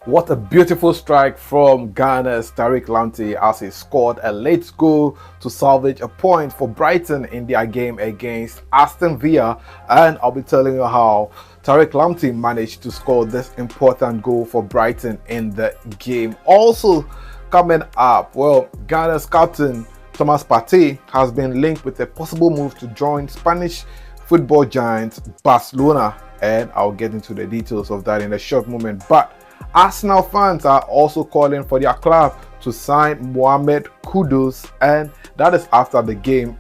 What a beautiful strike from Ghana's Tariq Lamptey as he scored a late goal to salvage a point for Brighton in their game against Aston Villa. And I'll be telling you how Tariq Lamptey managed to score this important goal for Brighton in the game. Also coming up, well, Ghana's captain Thomas Partey has been linked with a possible move to join Spanish football giant Barcelona, and I'll get into the details of that in a short moment. But Arsenal fans are also calling for their club to sign Mohamed Kudus, and that is after the game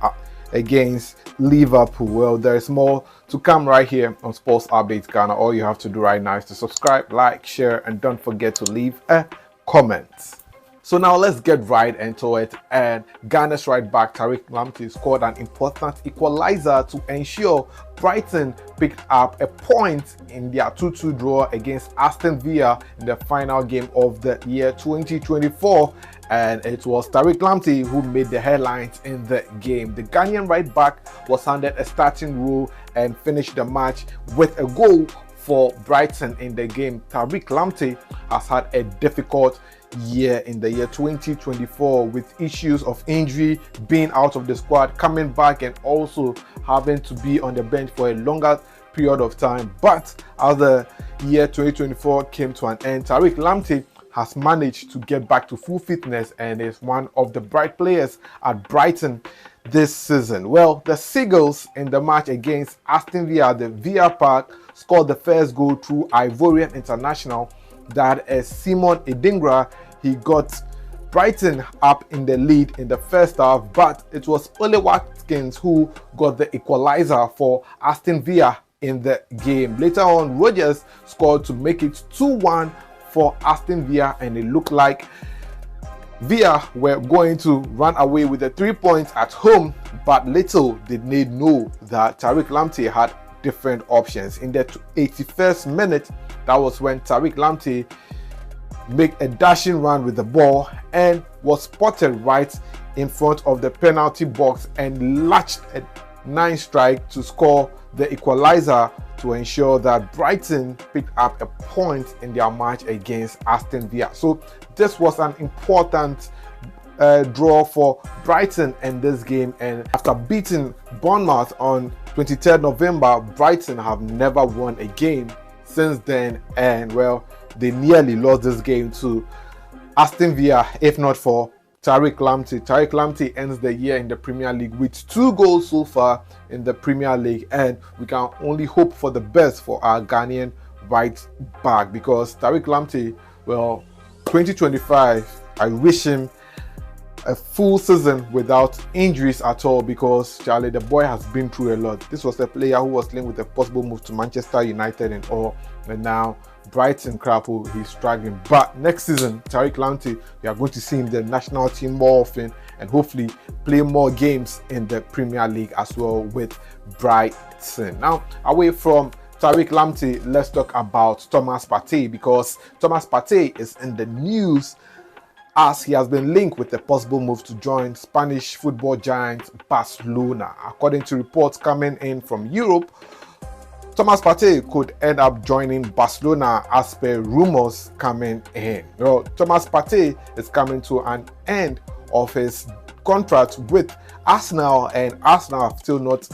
against Liverpool. Well, there is more to come right here on Sports Updates Ghana. All you have to do right now is to subscribe, like, share, and don't forget to leave a comment. So now let's get right into it. And Ghana's right back Tariq Lamptey scored an important equalizer to ensure Brighton picked up a point in their 2-2 draw against Aston Villa in the final game of the year 2024. And it was Tariq Lamptey who made the headlines in the game. The Ghanaian right back was handed a starting role and finished the match with a goal for Brighton in the game. Tariq Lamptey has had a difficult year in the year 2024 with issues of injury, being out of the squad, coming back, and also having to be on the bench for a longer period of time. But as the year 2024 came to an end, Tariq Lamptey has managed to get back to full fitness and is one of the bright players at Brighton this season. Well, the Seagulls in the match against Aston Villa, the Villa Park, scored the first goal through Ivorian international, that is Simon Edingra. He got Brighton up in the lead in the first half, but it was Ole Watkins who got the equalizer for Aston Villa in the game. Later on, Rogers scored to make it 2-1 for Aston Villa, and it looked like Villa were going to run away with the 3 points at home, but little did they know that Tariq Lamptey had different options. In the 81st minute, that was when Tariq Lamptey made a dashing run with the ball and was spotted right in front of the penalty box and latched a 9 strike to score the equalizer to ensure that Brighton picked up a point in their match against Aston Villa. So this was an important draw for Brighton in this game, and after beating Bournemouth on 23rd November, Brighton have never won a game since then, and well, they nearly lost this game to Aston Villa if not for Tariq Lamptey. Tariq Lamptey ends the year in the Premier League with 2 goals so far in the Premier League, and we can only hope for the best for our Ghanaian right back, because Tariq Lamptey, well, 2025, I wish him a full season without injuries at all, because Charlie, the boy has been through a lot. This was a player who was linked with a possible move to Manchester United and all, and now Brighton crapple, he's struggling. But next season, Tariq Lamptey, we are going to see him in the national team more often and hopefully play more games in the Premier League as well with Brighton. Now, away from Tariq Lamptey, let's talk about Thomas Partey, because Thomas Partey is in the news as he has been linked with a possible move to join Spanish football giant Barcelona. According to reports coming in from Europe, Thomas Partey could end up joining Barcelona as per rumors coming in. Well, Thomas Partey is coming to an end of his contract with Arsenal, and Arsenal have still not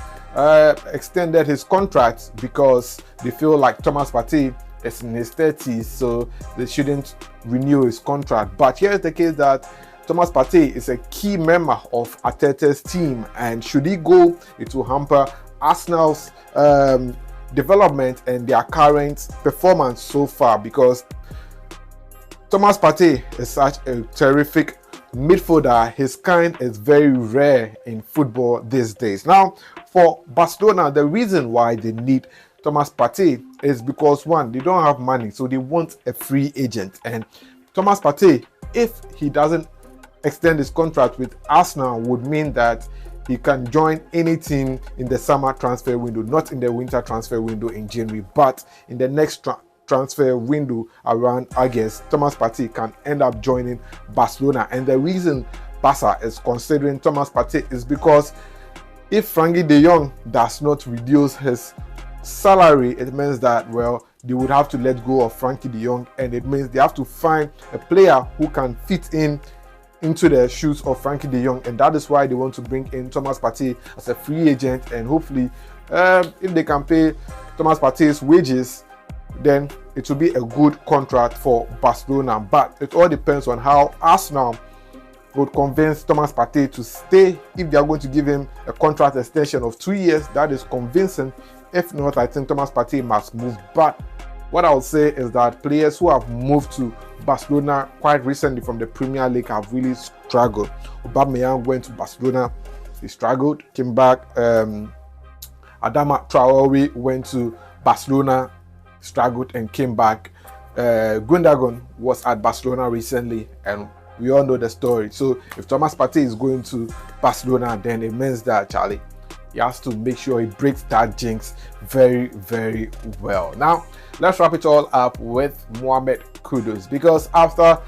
extended his contract because they feel like Thomas Partey is in his 30s, so they shouldn't renew his contract. But here's the case that Thomas Partey is a key member of Arteta's team, and should he go, it will hamper Arsenal's development and their current performance so far, because Thomas Partey is such a terrific midfielder. His kind is very rare in football these days. Now, for Barcelona, the reason why they need Thomas Partey is because, one, they don't have money, so they want a free agent. And Thomas Partey, if he doesn't extend his contract with Arsenal, would mean that he can join any team in the summer transfer window, not in the winter transfer window in January, but in the next transfer window around August, Thomas Partey can end up joining Barcelona. And the reason Barca is considering Thomas Partey is because if Frankie de Jong does not reduce his salary, it means that, well, they would have to let go of Frankie de Jong, and it means they have to find a player who can fit into the shoes of Frankie de Jong, and that is why they want to bring in Thomas Partey as a free agent. And hopefully, if they can pay Thomas Partey's wages, then it will be a good contract for Barcelona. But it all depends on how Arsenal would convince Thomas Partey to stay. If they are going to give him a contract extension of 2 years, that is convincing. If not, I think Thomas Partey must move. But what I would say is that players who have moved to Barcelona quite recently from the Premier League have really struggled. Aubameyang went to Barcelona, he struggled, came back. Adama Traore went to Barcelona, struggled and came back. Gundogan was at Barcelona recently, and we all know the story. So if Thomas Partey is going to Barcelona, then it means that Charlie, he has to make sure he breaks that jinx very, very well. Now, let's wrap it all up with Mohamed Kudus, because after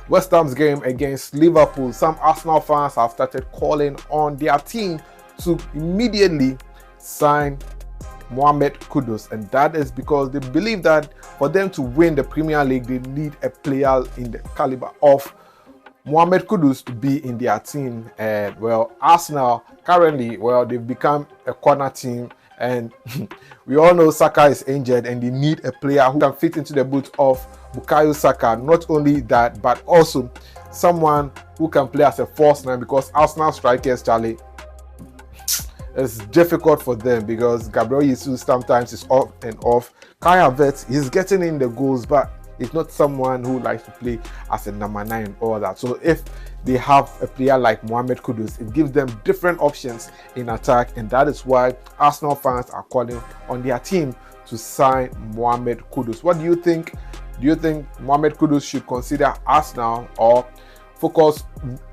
West Ham's game against Liverpool, some Arsenal fans have started calling on their team to immediately sign Mohamed Kudus, and that is because they believe that for them to win the Premier League, they need a player in the caliber of Mohamed Kudus to be in their team. And well, Arsenal currently, well, they've become a corner team, and we all know Saka is injured, and they need a player who can fit into the boot of Bukayo Saka. Not only that, but also someone who can play as a false nine, because Arsenal strikers, Charlie, it's difficult for them because Gabriel Jesus sometimes is off and off. Kai Havertz, he's getting in the goals, but he's not someone who likes to play as a number 9 and all that. So if they have a player like Mohamed Kudus, it gives them different options in attack, and that is why Arsenal fans are calling on their team to sign Mohamed Kudus. What do you think? Do you think Mohamed Kudus should consider Arsenal or focus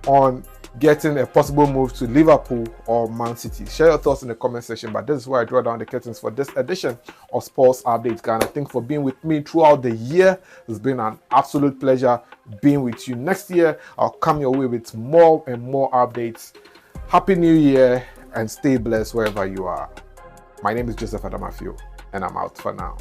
on getting a possible move to Liverpool or Man City? Share your thoughts in the comment section. But this is where I draw down the curtains for this edition of Sports Updates, guys. Thank you for being with me throughout the year. It's been an absolute pleasure being with you. Next year, I'll come your way with more and more updates. Happy New Year and stay blessed wherever you are. My name is Joseph Adamafio, and I'm out for now.